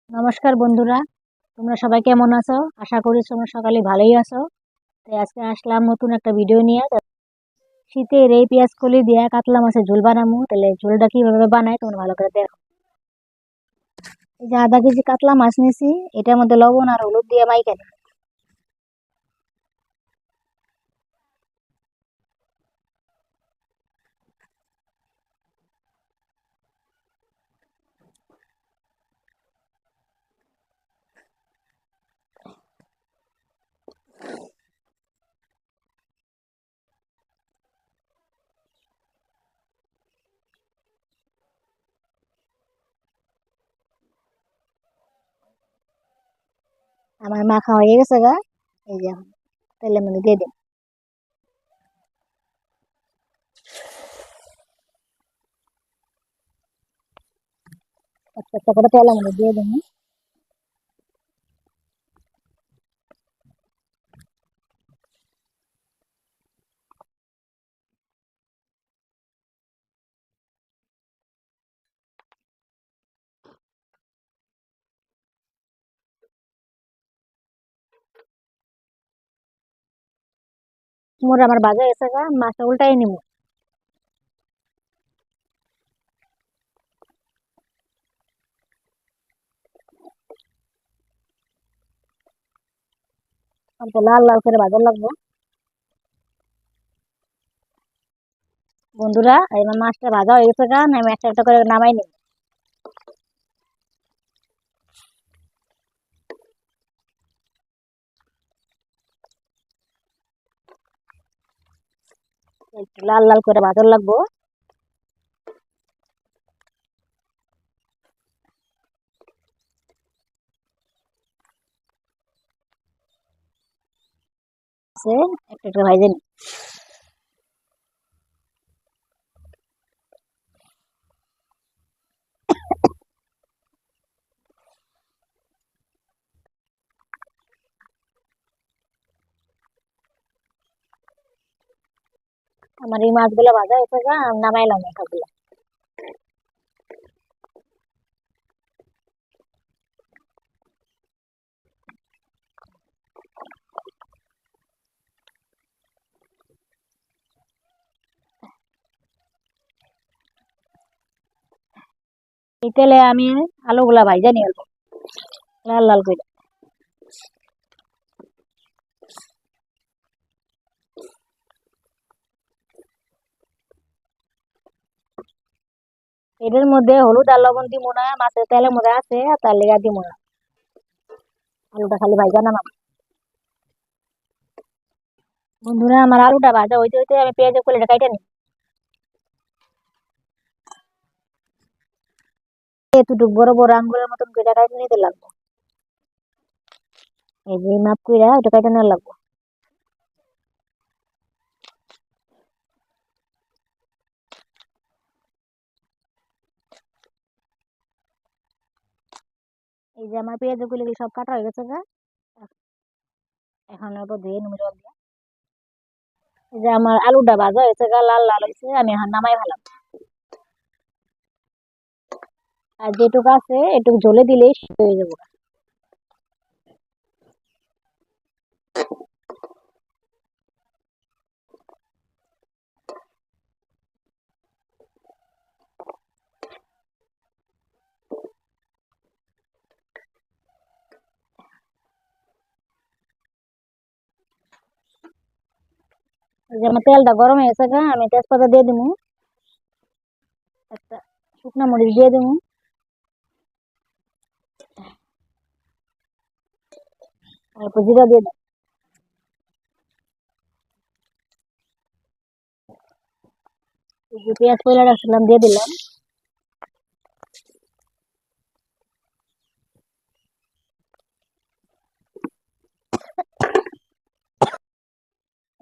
নমস্কার বন্ধুরা, তোমরা সবাই কেমন আছো? আশা করি তোমরা সকালে ভালোই আছো। তাই আজকে আসলাম নতুন একটা ভিডিও নিয়ে। শীতের এই পেঁয়াজ কলি দিয়ে কাতলা মাছের ঝোল বানাবো। তাহলে ঝোলটা কিভাবে বানায় তোমরা ভালো করে দেখো। এই যে আধা কেজি কাতলা মাছ নিয়েছি, এটার মধ্যে লবণ আর হলুদ দিয়ে মাইখা দিই। আমার মাখা হয়ে গেছে গা। এই যে এখন তেলের মধ্যে দিয়ে দিই। একটা একটা করে তেলের মধ্যে দিয়ে দিই। মোর আমার ভাজা গেছে গা, মাছটা উল্টাই নিব। অল্প লাল লাল করে ভাজা লাগবো। বন্ধুরা, এবার মাছটা ভাজা হয়ে গেছে গা, আমি একটা একটা করে নামাই নিব। একটু লাল লাল করে ভাজা লাগবো। আছে, একটা একটা ভাইজে নিই। আমার এই মাছগুলো ভাজা হয়েছে গা, নামাইলাম সবগুলো। এই তেলে আমি আলুগুলা ভাইজা নিয়ে আসবো লাল লাল করে। এদের মধ্যে হলুদ আর লবণ দিব না, মাছের তেলের মধ্যে আছে, তার লেগা দিব না। আলুটা খালি ভাইজা নামাম। বন্ধুরা, আমার আলুটা ভাজা হইতে হইতে আমি পেঁয়াজের কলিটা কাইটা নিই। এতটুকু বড় বড় আঙ্গুলের মতন করে কাইটা নিতে লাগবো। এই যে মাপ কইরা এটা কাইটা নেওয়া লাগবো। এই যে আমার পেঁয়াজের কলি সব কাটা হয়ে গেছে গা। এখন ওটা ধুয়ে নিব জল দিয়ে। এই যে আমার আলুটা ভাজা হয়েছে গা, লাল লাল হয়েছে, আমি এখন নামাই ফেলাম। আর যেটুকু আছে এটুকু ঝোলে দিলেই সিদ্ধ হয়ে যাবো। এই যে আমার তেলটা গরম হয়ে গেছে গা, আমি তেজপাতা দিয়ে দিব। একটা শুকনো মরিচ দিয়ে দিব। অল্প জিরা দিয়ে দিই। এই যে পেঁয়াজ পয়লা রাখছিলাম দিয়ে দিলাম।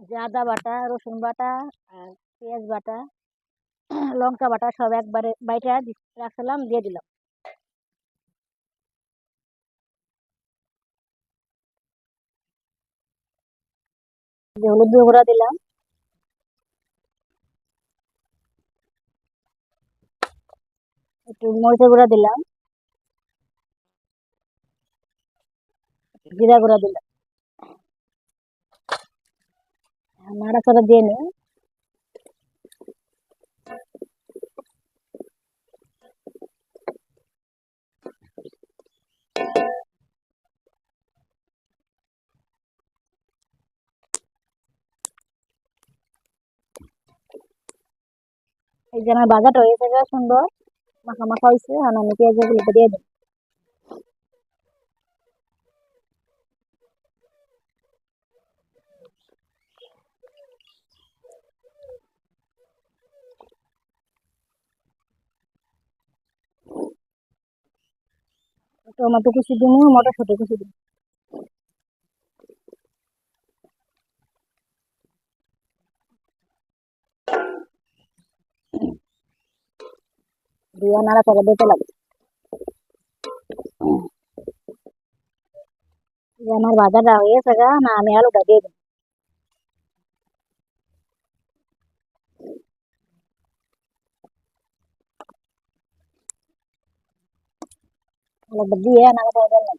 যে আদা বাটা, রসুন বাটা, আর পেঁয়াজ বাটা, লঙ্কা বাটা সব একবারে বাইটা রাখছিলাম, দিয়ে দিলাম। যে হলুদ গুঁড়া দিলাম, একটু মরিচের গুঁড়া দিলাম, জিরা গুঁড়া দিলাম, নাড়াচাড়া দিয়ে নিই। এই যে আমার ভাজাটা হয়েছে সুন্দর মাখা মাখা হয়েছে, আর আমি পেঁয়াজগুলো দিয়ে দিই। টমেটো কুচি দিব, মটরশুঁটি কুচি দিব। দিয়ে নাড়াচাড়া দিতে লাগে। আমার ভাজাটা হয়েছে না, আমি আলুটা দিয়ে দিই। আলুটা দিয়ে নাড়াচাড়া দিলাম।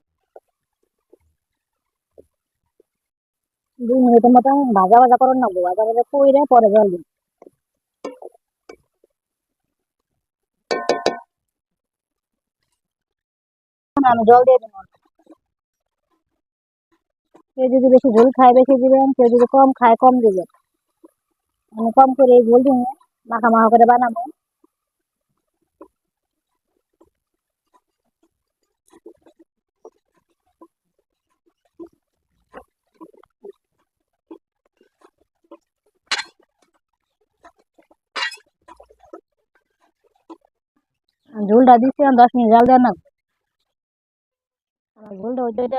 2 মিনিটের মতো ভাজা ভাজা করে নেবো, ভাজা ভাজা করে পরে জল দিই। আমি জল দিয়ে দিলাম। কেউ যদি বেশি ঝোল খায় বেশি দিবেন, কেউ যদি কম খায় কম দিবেন। আমি কম করে এই ঝোল দিয়ে মাখা মাখা করে বানাবো। ঝোলটা দিচ্ছি 10 মিনিট জাল দেওয়ার না। আমার ঝোলটা ওই টাকা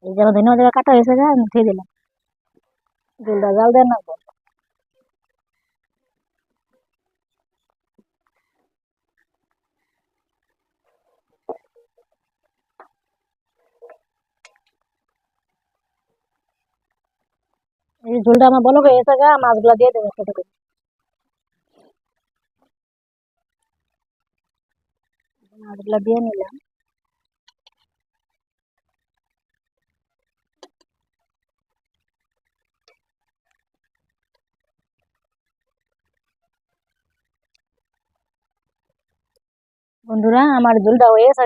এই যে ধন্যবাদ কাটা হয়েছে, আমি খেয়ে দিলাম। ঝোলটা জাল দেওয়ার না। এই ঝোলটা আমার বলক হয়ে গেছে, মাছগুলা দিয়ে দেবো ছোট করে। মাছগুলা দিয়ে নিলাম। বন্ধুরা আমার ঝোলটা হয়ে গেছে,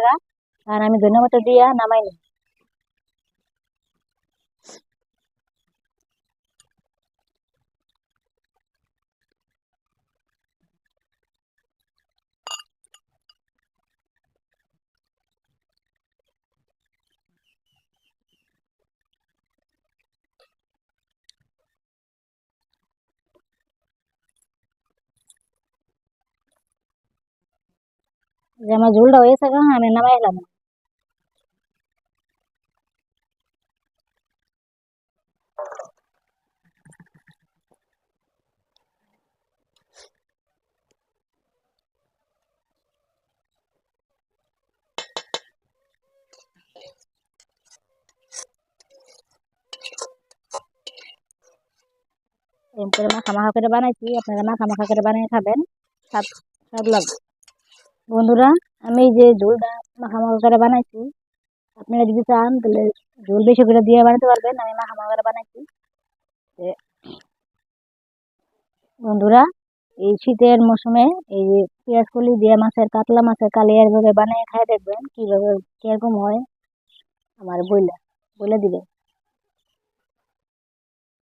আর আমি ধন্যবাদ দিয়া নামাই নিই। যে আমার ঝোলটা হয়েছে, আমি নামাই এলাম। এরকম করে মাখা মাখা করে বানাইছি, আপনারা মাখা মাখা করে বানিয়ে খাবেন, স্বাদ স্বাদ লাগবে। বন্ধুরা আমি এই যে ঝোলটা মাখা মাখা করে বানাইছি, আপনারা যদি চান তাহলে ঝোল বেশি করে দিয়ে বানাতে পারবেন। আমি মাখা মাখা করে বানাইছি। বন্ধুরা এই শীতের মৌসুমে এই যে পেঁয়াজ কলি দিয়ে মাছের কাতলা মাছের কালিয়া এভাবে বানিয়ে খাই দেখবেন কিভাবে কিরকম হয়। আমার বইলা বলে দিবে।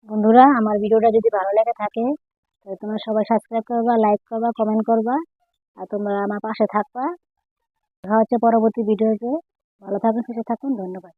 বন্ধুরা আমার ভিডিওটা যদি ভালো লেগে থাকে তাহলে তোমরা সবাই সাবস্ক্রাইব করবা, লাইক করবা, কমেন্ট করবা, আর তোমরা আমার পাশে থাকবা। দেখা হচ্ছে পরবর্তী ভিডিওতে। ভালো থাকুন, সুস্থ থাকুন, ধন্যবাদ।